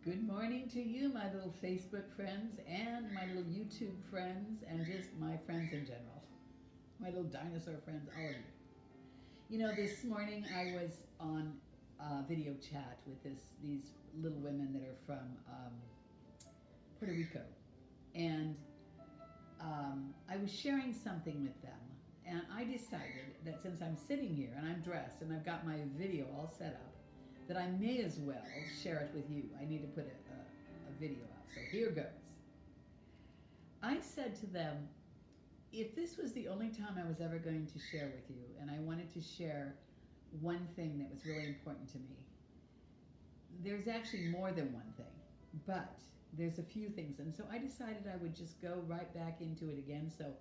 Good morning to you, my little Facebook friends and my little YouTube friends and just my friends in general. My little dinosaur friends, all of you. You know, this morning I was on video chat with these little women that are from Puerto Rico. And I was sharing something with them. And I decided that since I'm sitting here and I'm dressed and I've got my video all set up, that I may as well share it with you. I need to put a video out. So here goes. I said to them, if this was the only time I was ever going to share with you, and I wanted to share one thing that was really important to me, there's actually more than one thing, but there's a few things. And so I decided I would just go right back into it again. So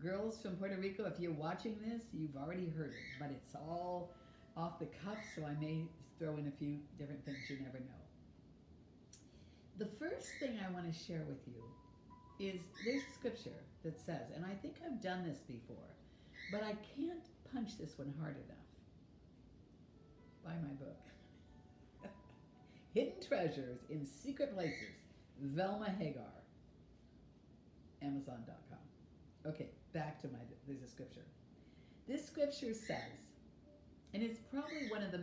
girls from Puerto Rico, if you're watching this, you've already heard it, but it's all off the cuff, so I may throw in a few different things. You never know. The first thing I want to share with you is there's a scripture that says, and I think I've done this before, but I can't punch this one hard enough. Buy my book. Hidden Treasures in Secret Places, Velma Hagar, Amazon.com. Okay, back to there's a scripture. This scripture says, and it's probably one of the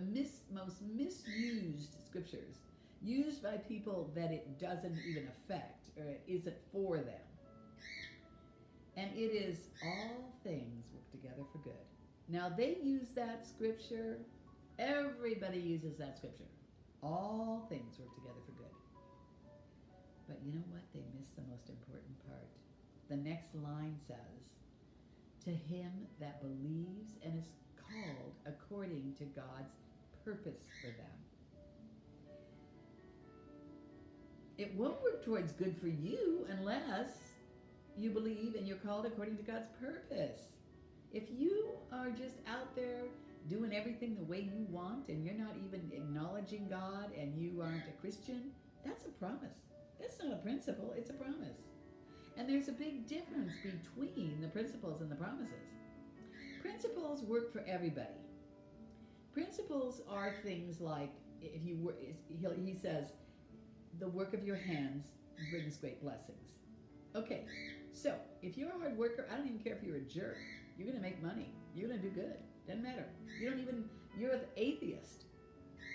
most misused scriptures, used by people that it doesn't even affect, or it isn't for them. And it is, all things work together for good. Now they use that scripture, everybody uses that scripture. All things work together for good. But you know what? They miss the most important part. The next line says, to him that believes and is called according to God's purpose for them. It won't work towards good for you unless you believe and you're called according to God's purpose. If you are just out there doing everything the way you want and you're not even acknowledging God and you aren't a Christian, that's a promise. That's not a principle, it's a promise. And there's a big difference between the principles and the promises. Principles work for everybody. Principles are things like, if you work, he says, the work of your hands brings great blessings. Okay, so if you're a hard worker, I don't even care if you're a jerk. You're going to make money. You're going to do good. Doesn't matter. You're an atheist.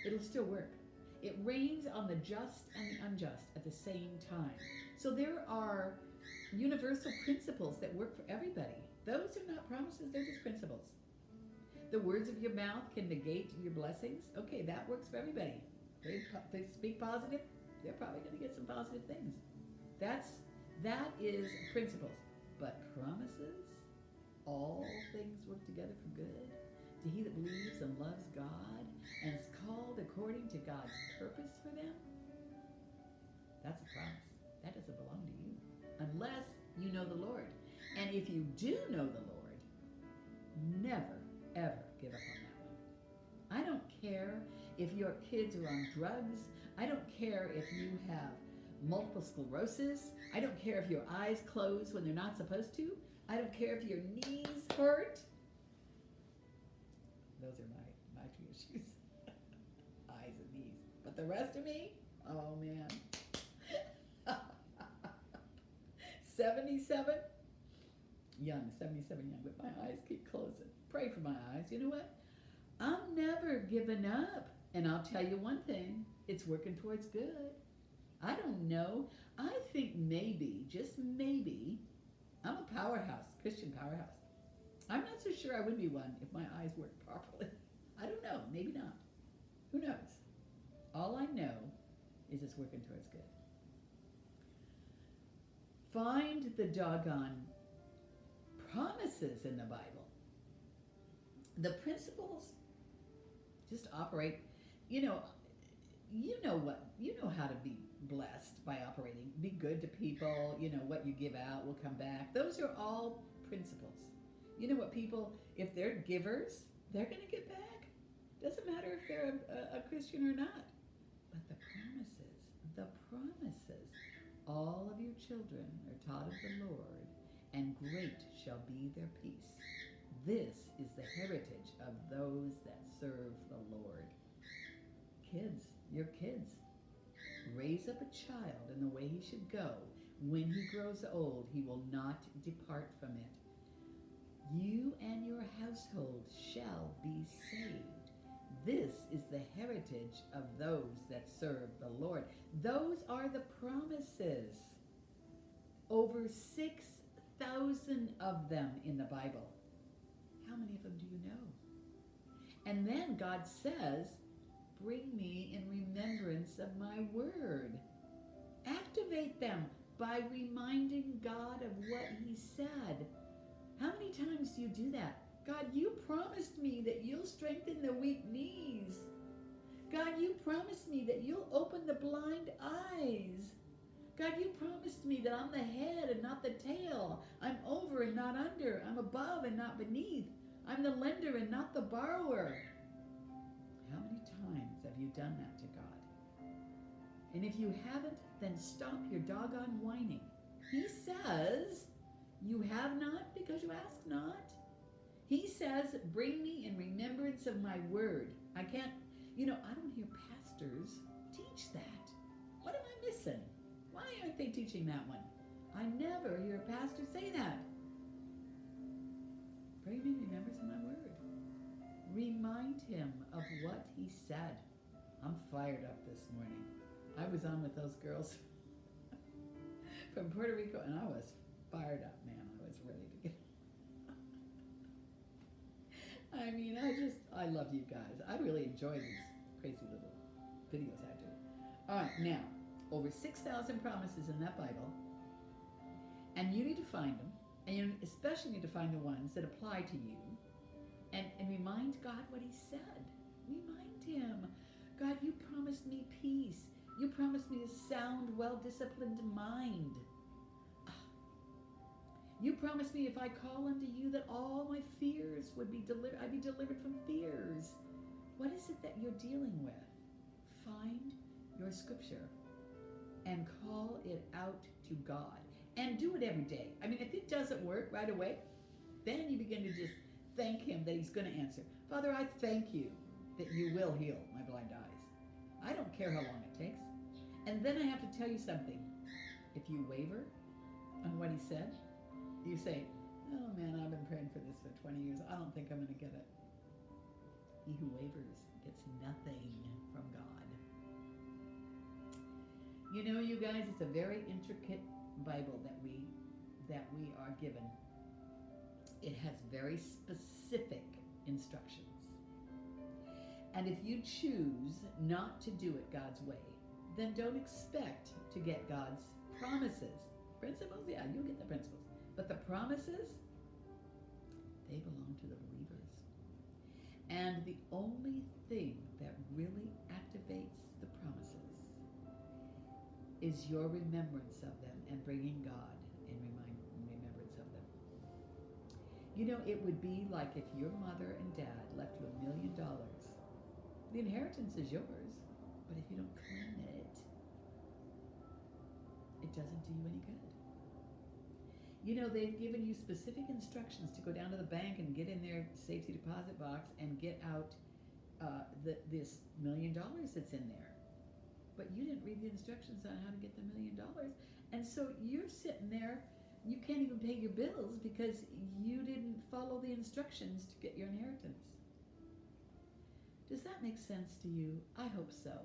It'll still work. It rains on the just and the unjust at the same time. So there are universal principles that work for everybody. Those are not promises, they're just principles. The words of your mouth can negate your blessings. Okay, that works for everybody. They speak positive, they're probably going to get some positive things. That is principles. But promises, all things work together for good. To he that believes and loves God and is called according to God's purpose for them, that's a promise. That doesn't belong to you unless you know the Lord. And if you do know the Lord, never, ever give up on that one. I don't care if your kids are on drugs. I don't care if you have multiple sclerosis. I don't care if your eyes close when they're not supposed to. I don't care if your knees hurt. Those are my two issues. Eyes and knees. But the rest of me, oh man. 77 young, but my eyes keep closing. Pray for my eyes. You know what? I'm never giving up. And I'll tell you one thing, it's working towards good. I don't know. I think maybe, just maybe, I'm a powerhouse, Christian powerhouse. I'm not so sure I would be one if my eyes worked properly. I don't know. Maybe not. Who knows? All I know is it's working towards good. Find the doggone promises in the Bible. The principles just operate. You know how to be blessed by operating. Be good to people. You know, what you give out will come back. Those are all principles. You know what, people, if they're givers, they're going to get back. Doesn't matter if they're a Christian or not. But the promises, all of your children are taught of the Lord, and great shall be their peace. This is the heritage of those that serve the Lord. Kids, your kids, Raise up a child in the way he should go. When he grows old, he will not depart from it. You and your household shall be saved. This is the heritage of those that serve the Lord. Those are the promises. Over 6,000 of them in the Bible. How many of them do you know? And then God says, bring me in remembrance of my word. Activate them by reminding God of what he said. How many times do you do that? God, you promised me that you'll strengthen the weak knees. God, you promised me that you'll open the blind eyes. God, you promised me that I'm the head and not the tail. I'm over and not under. I'm above and not beneath. I'm the lender and not the borrower. How many times have you done that to God? And if you haven't, then stop your doggone whining. He says, you have not because you ask not. He says, bring me in remembrance of my word. I don't hear pastors teach that. What am I missing? Why aren't they teaching that one? I never hear a pastor say that. Bring me in remembrance of my word. Remind him of what he said. I'm fired up this morning. I was on with those girls from Puerto Rico, and I was fired up, man. I was ready to get. I love you guys. I really enjoy these crazy little videos I do. All right, now, over 6,000 promises in that Bible, and you need to find them, and you especially need to find the ones that apply to you, and remind God what he said. Remind him, God, you promised me peace. You promised me a sound, well-disciplined mind. You promised me if I call unto you that all my fears would be delivered. I'd be delivered from fears. What is it that you're dealing with? Find your scripture and call it out to God. And do it every day. If it doesn't work right away, then you begin to just thank him that he's going to answer. Father, I thank you that you will heal my blind eyes. I don't care how long it takes. And then I have to tell you something. If you waver on what he said, you say, oh man, I've been praying for this for 20 years. I don't think I'm going to get it. He who wavers gets nothing from God. You guys, it's a very intricate Bible that we are given. It has very specific instructions. And if you choose not to do it God's way, then don't expect to get God's promises. Principles, yeah, you'll get the principles. But the promises, they belong to the believers. And the only thing that really activates the promises is your remembrance of them and bringing God in remembrance of them. It would be like if your mother and dad left you $1 million. The inheritance is yours, but if you don't claim it, it doesn't do you any good. They've given you specific instructions to go down to the bank and get in their safety deposit box and get out this $1 million that's in there. But you didn't read the instructions on how to get the $1 million. And so you're sitting there, you can't even pay your bills because you didn't follow the instructions to get your inheritance. Does that make sense to you? I hope so.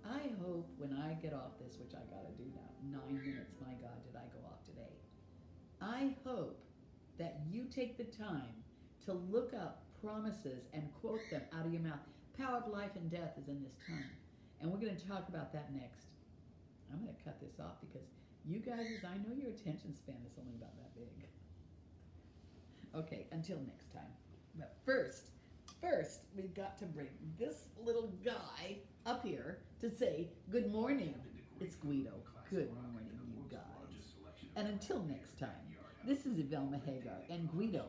I hope when I get off this, which I gotta do now, 9 minutes, my God, did I go off today. I hope that you take the time to look up promises and quote them out of your mouth. Power of life and death is in this tongue. And we're going to talk about that next. I'm going to cut this off because you guys, I know your attention span is only about that big. Okay, until next time. But first, we've got to bring this little guy up here to say good morning. It's Guido. Good morning, you guys. And until next time, this is Velma Hagar and Guido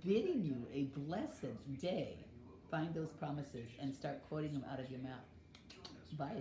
bidding you a blessed day. Find those promises and start quoting them out of your mouth. Bye.